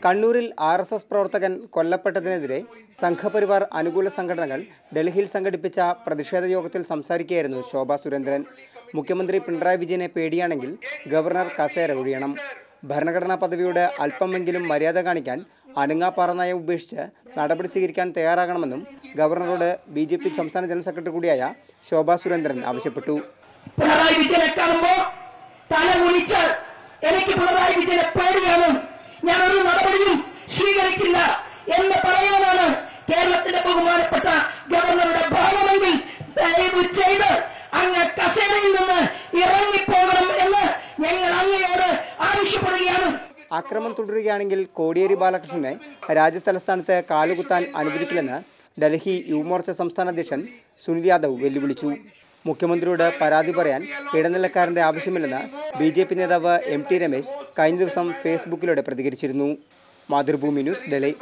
കണ്ണൂരിൽ RSS പ്രവർത്തകൻ കൊല്ലപ്പെട്ടതിനെതിരെ സംഘപരിവാർ അനുകൂല സംഘടനകൾ ഡൽഹിയിൽ സംഘടിപ്പിച്ച പ്രതിഷേധ യോഗത്തിൽ സംസാരിക്കുകയായിരുന്നു ശോഭാ സുരേന്ദ്രൻ. മുഖ്യമന്ത്രി പിണറായി വിജയനെ പേടിയാണെങ്കിൽ ഗവർണർ കസേര ഒഴിയണം. ഭരണഘടനാ പദവിയോട് അല്പമെങ്കിലും മര്യാദ കാണിക്കാൻ അനങ്ങാപ്പാറ നയം ഉപേക്ഷിച്ച് നടപടി സ്വീകരിക്കാൻ തയ്യാറാകണമെന്നും ഗവർണറോട് BJP സംസ്ഥാന ജനറൽ സെക്രട്ടറി കൂടിയായ ശോഭാ സുരേന്ദ്രൻ ആവശ്യപ്പെട്ടു. പിണറായി വിജയനെ കാണുമ്പോൾ തല കുനിച്ച് എനിക്ക് പിണറായി വിജയനെ പേടിയാണ്, ഞാനൊരു നടപടിയും സ്വീകരിക്കില്ല എന്ന് പറയാനാണ് കേരളത്തിന്റെ ബഹുമാനപ്പെട്ട ഗവർണറുടെ ഭാവമെങ്കിൽ ദയവ് ചെയ്ത് അങ്ങ് കസേരയിൽ നിന്ന് ഇറങ്ങിപ്പോകണം എന്ന് ഞങ്ങൾ അങ്ങയോട് ആവശ്യപ്പെടുകയാണ്. ആക്രമണം തുടരുകയാണെങ്കിൽ കോടിയേരി ബാലകൃഷ്ണനെ രാജ്യതലസ്ഥാനത്ത് കാലുകുത്താൻ അനുവദിക്കില്ലെന്ന് ഡൽഹി യുവമോർച്ച സംസ്ഥാന അധ്യക്ഷൻ സുനിൽ യാദവ് വെല്ലുവിളിച്ചു. മുഖ്യമന്ത്രിയോട് പരാതി പറയാൻ ഇടനിലക്കാരൻ്റെ ആവശ്യമില്ലെന്ന് BJP നേതാവ് MT രമേശ് കഴിഞ്ഞ ദിവസം ഫേസ്ബുക്കിലൂടെ പ്രതികരിച്ചിരുന്നു. മാതൃഭൂമി ന്യൂസ്, ഡൽഹി.